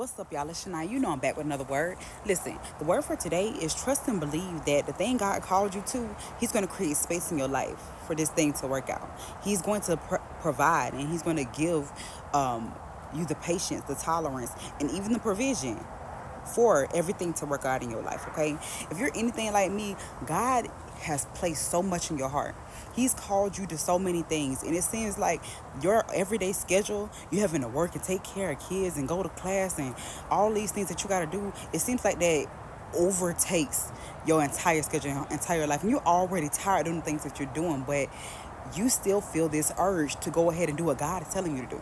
What's up, y'all? It's Shania. You know I'm back with another word. Listen, the word for today is trust and believe that the thing God called you to, He's going to create space in your life for this thing to work out. He's going to provide, and He's going to give you the patience, the tolerance, and even the provision for everything to work out in your life, okay? If you're anything like me, God has placed so much in your heart. He's called you to so many things, and it seems like your everyday schedule, you having to work and take care of kids and go to class and all these things that you got to do, it seems like that overtakes your entire schedule, your entire life, and you're already tired of doing the things that you're doing, but you still feel this urge to go ahead and do what God is telling you to do.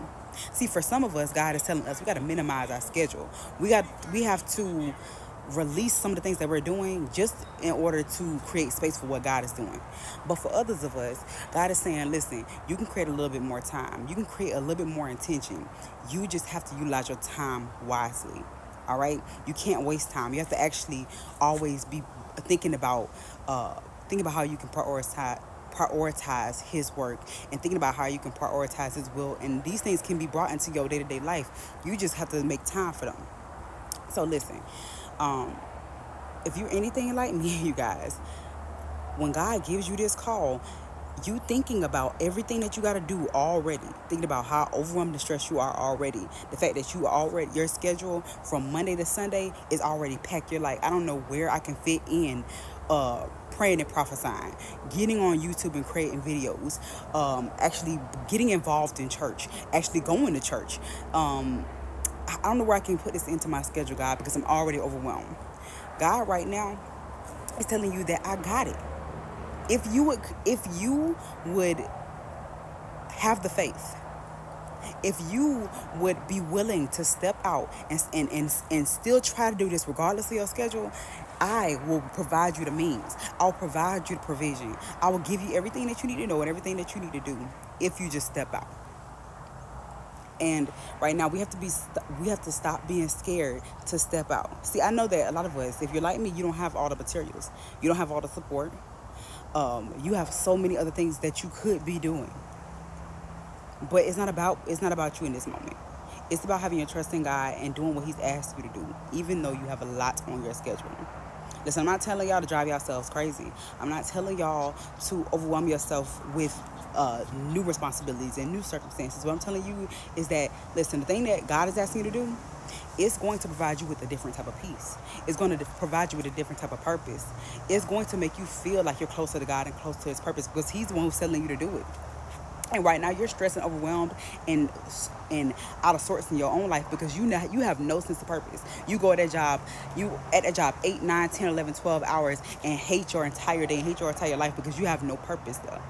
See, for some of us, God is telling us we got to minimize our schedule. We have to release some of the things that we're doing just in order to create space for what God is doing. But for others of us, God is saying, listen, you can create a little bit more time. You can create a little bit more intention. You just have to utilize your time wisely. All right? You can't waste time. You have to actually always be thinking about how you can prioritize his work and thinking about how you can prioritize his will, and these things can be brought into your day-to-day life. You just have to make time for them. So listen, if you're anything like me, you guys, when God gives you this call, you thinking about everything that you got to do already, thinking about how overwhelmed and stressed you are already, the fact that your schedule from Monday to Sunday is already packed. You're like, I don't know where I can fit in praying and prophesying, getting on YouTube and creating videos, actually getting involved in church, actually going to church. I don't know where I can put this into my schedule, God, because I'm already overwhelmed. God right now is telling you that I got it. If you would have the faith, if you would be willing to step out and still try to do this regardless of your schedule, I will provide you the means. I'll provide you the provision. I will give you everything that you need to know and everything that you need to do if you just step out. And right now we have to stop being scared to step out. See, I know that a lot of us, if you're like me, you don't have all the materials. You don't have all the support. You have so many other things that you could be doing. But it's not about you in this moment. It's about having your trust in God and doing what He's asked you to do, even though you have a lot on your schedule. Listen, I'm not telling y'all to drive yourselves crazy. I'm not telling y'all to overwhelm yourself with new responsibilities and new circumstances. What I'm telling you is that, listen, the thing that God is asking you to do, it's going to provide you with a different type of peace. It's going to provide you with a different type of purpose. It's going to make you feel like you're closer to God and close to His purpose because He's the one who's telling you to do it. And right now you're stressed and overwhelmed and out of sorts in your own life because you have no sense of purpose. You go at that job, 8, 9, 10, 11, 12 hours and hate your entire day and hate your entire life because you have no purpose there.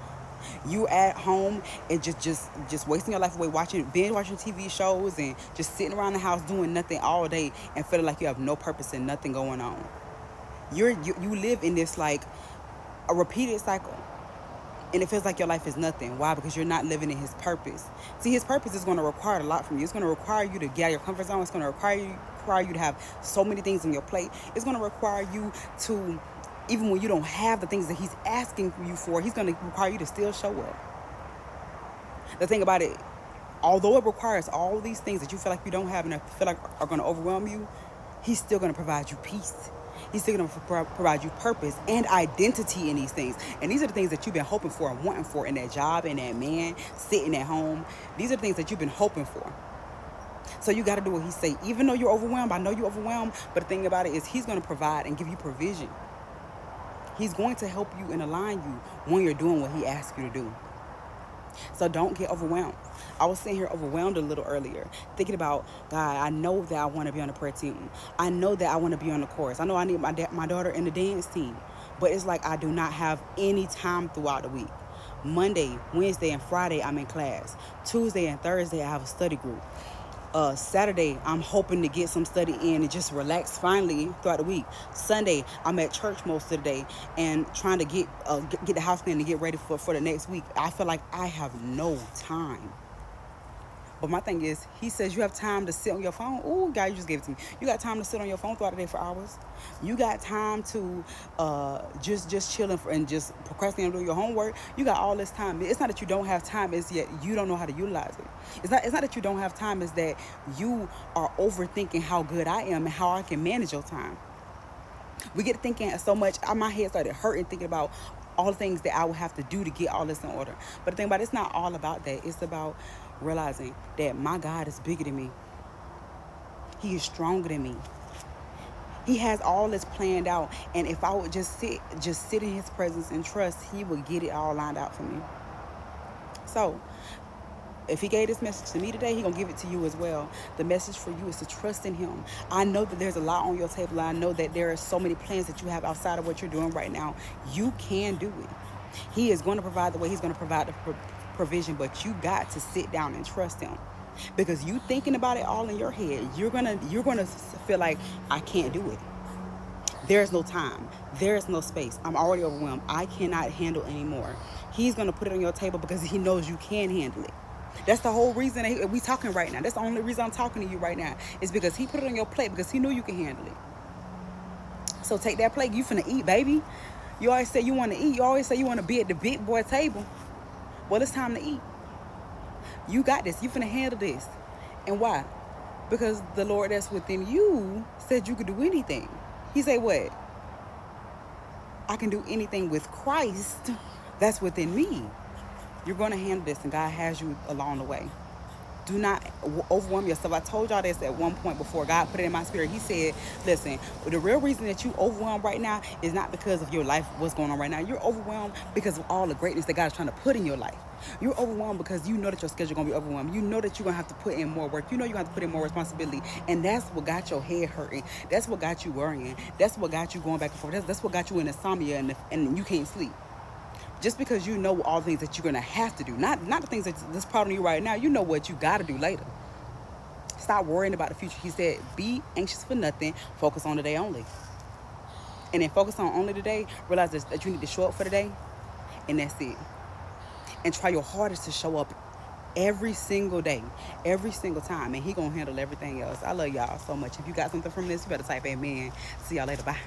You at home and just wasting your life away binge watching TV shows and just sitting around the house doing nothing all day and feeling like you have no purpose and nothing going on. You live in this like a repeated cycle. And it feels like your life is nothing. Why? Because you're not living in His purpose. See, His purpose is going to require a lot from you. It's going to require you to get out of your comfort zone. It's going to require you to have so many things on your plate. It's going to require you to, even when you don't have the things that He's asking you for, He's going to require you to still show up. The thing about it, although it requires all of these things that you feel like you don't have and feel like are going to overwhelm you, He's still going to provide you peace. He's still going to provide you purpose and identity in these things. And these are the things that you've been hoping for and wanting for in that job, in that man, sitting at home. These are the things that you've been hoping for. So you got to do what He say. Even though you're overwhelmed, I know you're overwhelmed, but the thing about it is He's going to provide and give you provision. He's going to help you and align you when you're doing what He asks you to do. So don't get overwhelmed. I was sitting here overwhelmed a little earlier, thinking about, God, I know that I want to be on the prayer team. I know that I want to be on the chorus. I know I need my daughter in the dance team. But it's like I do not have any time throughout the week. Monday, Wednesday, and Friday, I'm in class. Tuesday and Thursday, I have a study group. Saturday, I'm hoping to get some study in and just relax finally throughout the week. Sunday, I'm at church most of the day and trying to get the house clean and get ready for the next week. I feel like I have no time. But my thing is, he says you have time to sit on your phone. Oh, God, you just gave it to me. You got time to sit on your phone throughout the day for hours. You got time to just chill and just procrastinate and do your homework. You got all this time. It's not that you don't have time. It's yet you don't know how to utilize it. It's not that you don't have time. It's that you are overthinking how good I am and how I can manage your time. We get thinking so much. My head started hurting thinking about all the things that I would have to do to get all this in order. But the thing about it, it's not all about that. It's about realizing that my God is bigger than me. He is stronger than me. He has all this planned out. And if I would just sit in his presence and trust, he would get it all lined out for me. So if he gave this message to me today, he gonna give it to you as well. The message for you is to trust in him. I know that there's a lot on your table. I know that there are so many plans that you have outside of what you're doing right now. You can do it. He is going to provide the way. He's going to provide the provision, but you got to sit down and trust him. Because you thinking about it all in your head, you're gonna feel like I can't do it. There's no time. There's no space. I'm already overwhelmed. I cannot handle anymore. He's going to put it on your table because he knows you can handle it. That's the whole reason we talking right now. That's the only reason I'm talking to you right now. Is because he put it on your plate because he knew you can handle it. So take that plate. You finna eat, baby. You always say you want to eat. You always say you want to be at the big boy table. Well, it's time to eat. You got this. You finna handle this. And why? Because the Lord that's within you said you could do anything. He said what? I can do anything with Christ that's within me. You're going to handle this, and God has you along the way. Do not overwhelm yourself. I told y'all this at one point before. God put it in my spirit. He said, listen, the real reason that you overwhelmed right now is not because of your life, what's going on right now. You're overwhelmed because of all the greatness that God is trying to put in your life. You're overwhelmed because you know that your schedule is going to be overwhelmed. You know that you're going to have to put in more work. You know you're going to have to put in more responsibility. And that's what got your head hurting. That's what got you worrying. That's what got you going back and forth. That's what got you in insomnia and you can't sleep. Just because you know all the things that you're going to have to do, not the things that's problem you right now, you know what you got to do later. Stop worrying about the future. He said, be anxious for nothing, focus on the day only. And then focus on only the day, realize that you need to show up for the day, and that's it. And try your hardest to show up every single day, every single time, and he going to handle everything else. I love y'all so much. If you got something from this, you better type amen. See y'all later. Bye.